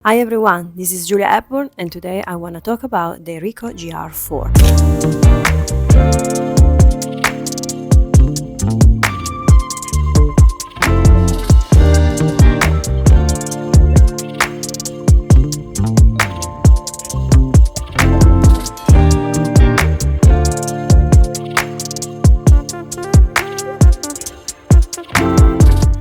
Hi everyone, this is Julia Hepburn and today I want to talk about the Ricoh GR4.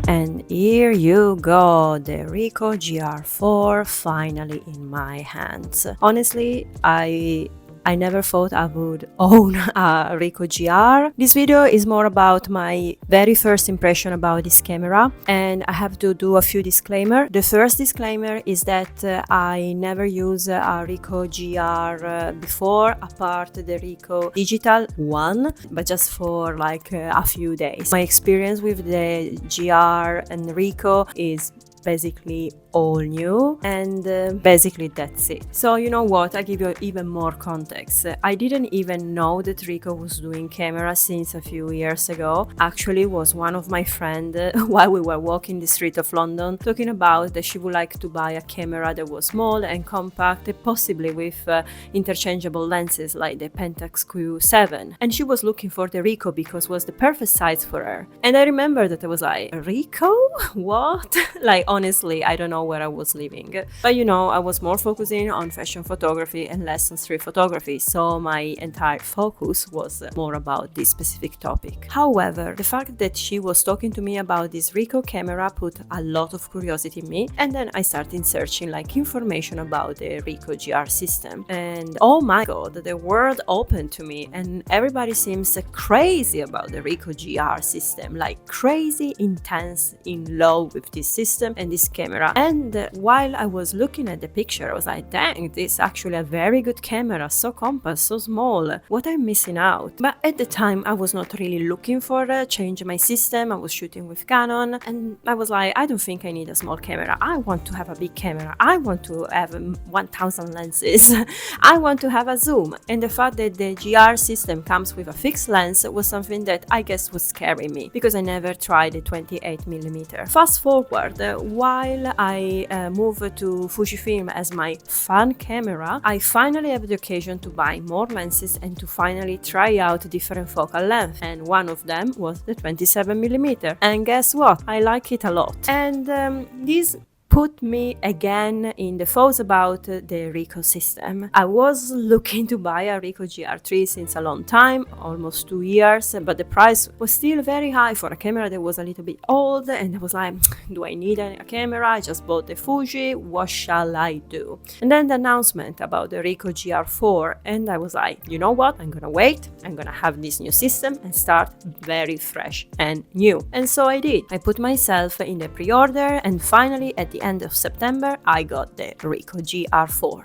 And here you go, the Ricoh GR4 finally in my hands. Honestly, I never thought I would own a Ricoh GR. This video is more about my very first impression about this camera, and I have to do a few disclaimers. The first disclaimer is that I never used a Ricoh GR before, apart the Ricoh Digital one, but just for like a few days. My experience with the GR and Ricoh is basically all new, and basically that's it. So you know what, I give you even more context. I didn't even know that Ricoh was doing cameras since a few years ago. Actually, was one of my friends while we were walking the street of London talking about that she would like to buy a camera that was small and compact, possibly with interchangeable lenses like the Pentax Q7, and she was looking for the Ricoh because it was the perfect size for her. And I remember that I was like, Ricoh? What? Like, honestly, I don't know where I was living, but you know, I was more focusing on fashion photography and less on street photography, so my entire focus was more about this specific topic. However, the fact that she was talking to me about this Ricoh camera put a lot of curiosity in me, and then I started searching like information about the Ricoh GR system, and oh my god, the world opened to me, and everybody seems crazy about the Ricoh GR system, like crazy intense in love with this system and this camera. And while I was looking at the picture, I was like, dang, this is actually a very good camera, so compact, so small. What I'm missing out? But at the time, I was not really looking for a change in my system. I was shooting with Canon, and I was like, I don't think I need a small camera. I want to have a big camera. I want to have 1000 lenses. I want to have a zoom. And the fact that the GR system comes with a fixed lens was something that I guess was scaring me, because I never tried the 28mm. Fast forward, while I moved to Fujifilm as my fan camera, I finally have the occasion to buy more lenses and to finally try out different focal lengths, and one of them was the 27mm, and guess what, I like it a lot. And this put me again in the thoughts about the Ricoh system. I was looking to buy a Ricoh GR3 since a long time, almost 2 years, but the price was still very high for a camera that was a little bit old, and I was like, do I need a camera? I just bought the Fuji, what shall I do? And then the announcement about the Ricoh GR4, and I was like, you know what, I'm gonna wait, I'm gonna have this new system and start very fresh and new. And so I did. I put myself in the pre-order, and finally at the end of September I got the Ricoh GR4.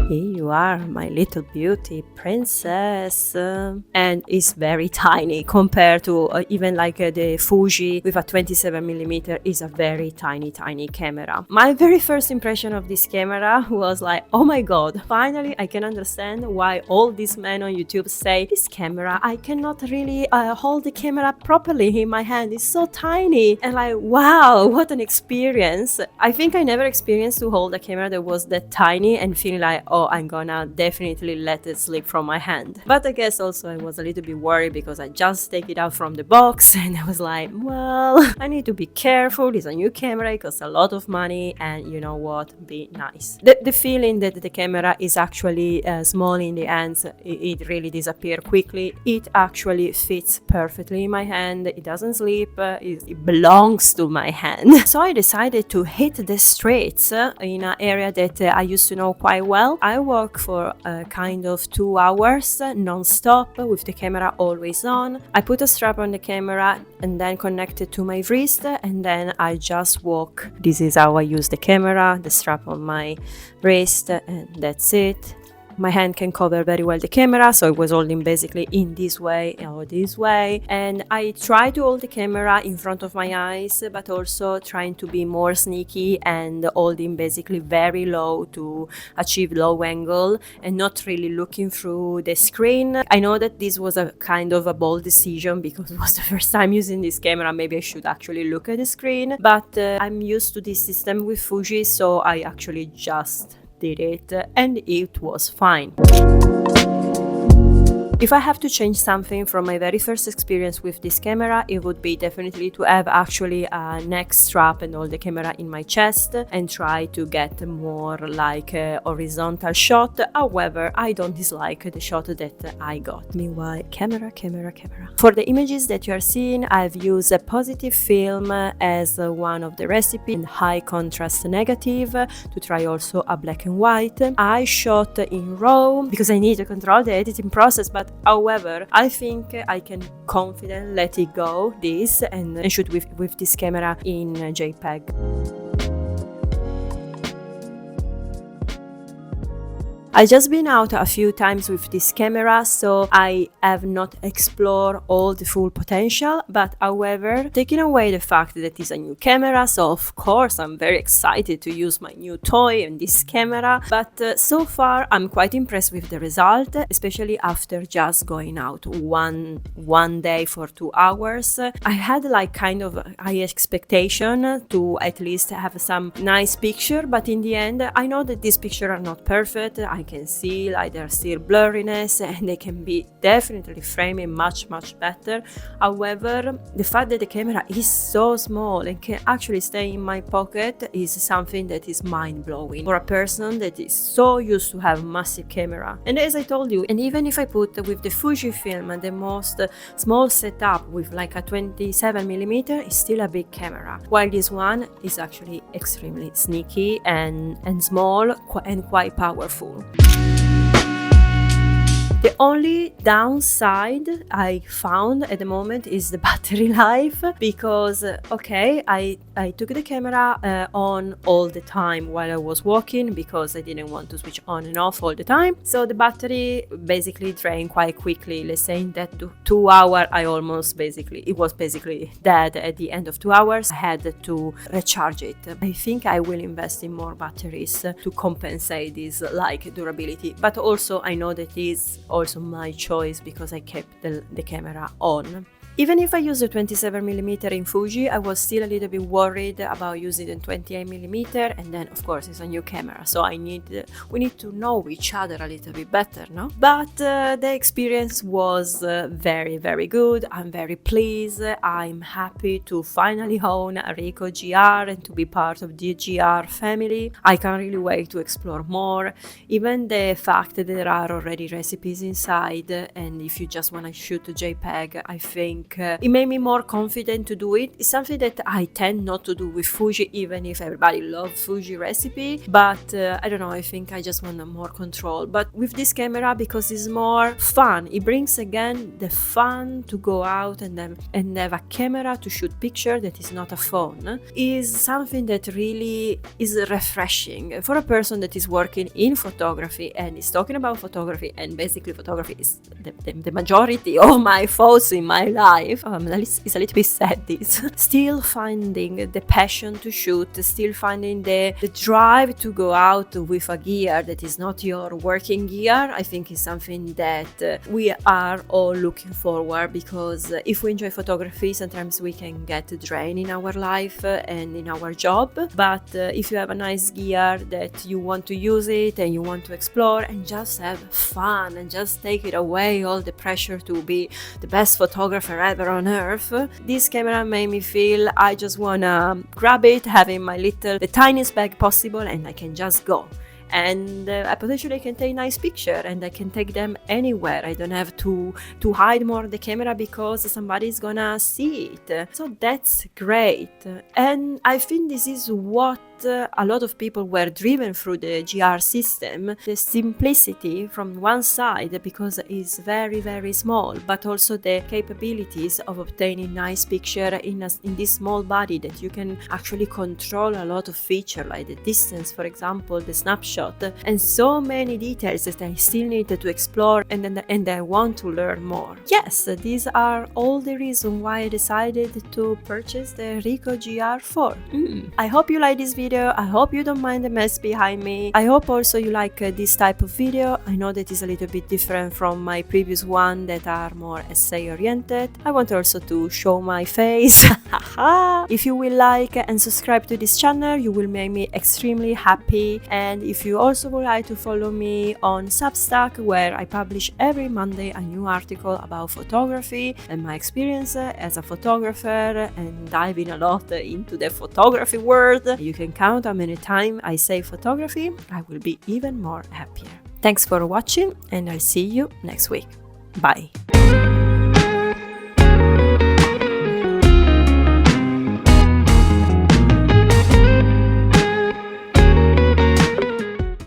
Here you are, my little beauty princess, and it's very tiny compared to even like the Fuji with a 27mm is a very tiny camera. My very first impression of this camera was like, oh my god, finally I can understand why all these men on YouTube say this camera, I cannot really hold the camera properly in my hand, it's so tiny. And like, wow, what an experience. I think I never experienced to hold a camera that was that tiny and feeling like, oh, I'm gonna definitely let it slip from my hand. But I guess also I was a little bit worried because I just take it out from the box and I was like, well, I need to be careful, it's a new camera, it costs a lot of money, and you know what, be nice. The feeling that the camera is actually small in the hands, it really disappears quickly. It actually fits perfectly in my hand, it doesn't slip, it belongs to my hand. So I decided to hit the streets in an area that I used to know quite well. I walked for kind of 2 hours non-stop with the camera always on. I put a strap on the camera and then connect it to my wrist, and then I just walk. This is how I use the camera, the strap on my wrist, and that's it. my hand can cover very well the camera, so I was holding basically in this way or this way, and I try to hold the camera in front of my eyes, but also trying to be more sneaky and holding basically very low to achieve low angle and not really looking through the screen. I know that this was a kind of a bold decision because it was the first time using this camera. Maybe I should actually look at the screen, but I'm used to this system with Fuji, so I actually just did it and it was fine. If I have to change something from my very first experience with this camera, it would be definitely to have actually a neck strap and hold the camera in my chest and try to get more like a horizontal shot. However, I don't dislike the shot that I got. Meanwhile, camera. For the images that you are seeing, I've used a positive film as one of the recipes and high contrast negative to try also a black and white. I shot in RAW because I need to control the editing process, but however, I think I can confidently let it go this and shoot with this camera in JPEG. I've just been out a few times with this camera, so I have not explored all the full potential, but however, taking away the fact that it's a new camera, so of course I'm very excited to use my new toy and this camera, but so far I'm quite impressed with the result, especially after just going out one day for 2 hours. I had like kind of high expectation to at least have some nice picture, but in the end I know that these pictures are not perfect. I can see like there's still blurriness and they can be definitely framing much better. However, the fact that the camera is so small and can actually stay in my pocket is something that is mind-blowing for a person that is so used to have massive camera. And as I told you, and even if I put with the Fujifilm and the most small setup with like a 27mm, it's still a big camera, while this one is actually extremely sneaky and small and quite powerful. The only downside I found at the moment is the battery life, because okay, I took the camera on all the time while I was walking because I didn't want to switch on and off all the time, so the battery basically drained quite quickly. Let's say in that 2 hours it was basically dead. At the end of 2 hours I had to recharge it. I think I will invest in more batteries to compensate this like durability, but also I know that is also my choice because I kept the camera on. Even if I use the 27mm in Fuji, I was still a little bit worried about using the 28mm, and then of course it's a new camera, so we need to know each other a little bit better, no? But the experience was very good. I'm very pleased. I'm happy to finally own a Ricoh GR and to be part of the GR family. I can't really wait to explore more. Even the fact that there are already recipes inside, and if you just want to shoot a JPEG, I think it made me more confident to do it. It's something that I tend not to do with Fuji, even if everybody loves Fuji recipe, but I don't know, I think I just want more control. But with this camera, because it's more fun, it brings again the fun to go out and have a camera to shoot picture that is not a phone, is something that really is refreshing for a person that is working in photography and is talking about photography, and basically photography is the majority of my thoughts in my life. It's a little bit sad this. Still finding the passion to shoot, still finding the drive to go out with a gear that is not your working gear, I think is something that we are all looking forward, because if we enjoy photography, sometimes we can get drained in our life and in our job, but if you have a nice gear that you want to use it and you want to explore and just have fun and just take it away all the pressure to be the best photographer ever on earth, this camera made me feel I just wanna grab it, have in my the tiniest bag possible, and I can just go. And I potentially can take nice picture and I can take them anywhere. I don't have to hide more the camera because somebody's gonna see it. So that's great. And I think this is what a lot of people were driven through the GR system. The simplicity from one side, because it's very small, but also the capabilities of obtaining nice picture in this small body that you can actually control a lot of feature, like the distance, for example, the snapshot, lot, and so many details that I still need to explore and I want to learn more. Yes, these are all the reasons why I decided to purchase the Ricoh GR4. I hope you like this video, I hope you don't mind the mess behind me, I hope also you like this type of video. I know that is a little bit different from my previous one that are more essay oriented. I want also to show my face. If you will like and subscribe to this channel, you will make me extremely happy, and if you also would like to follow me on Substack, where I publish every Monday a new article about photography and my experience as a photographer and diving a lot into the photography world, you can count how many times I say photography. I will be even more happier. Thanks for watching, and I'll see you next week. Bye!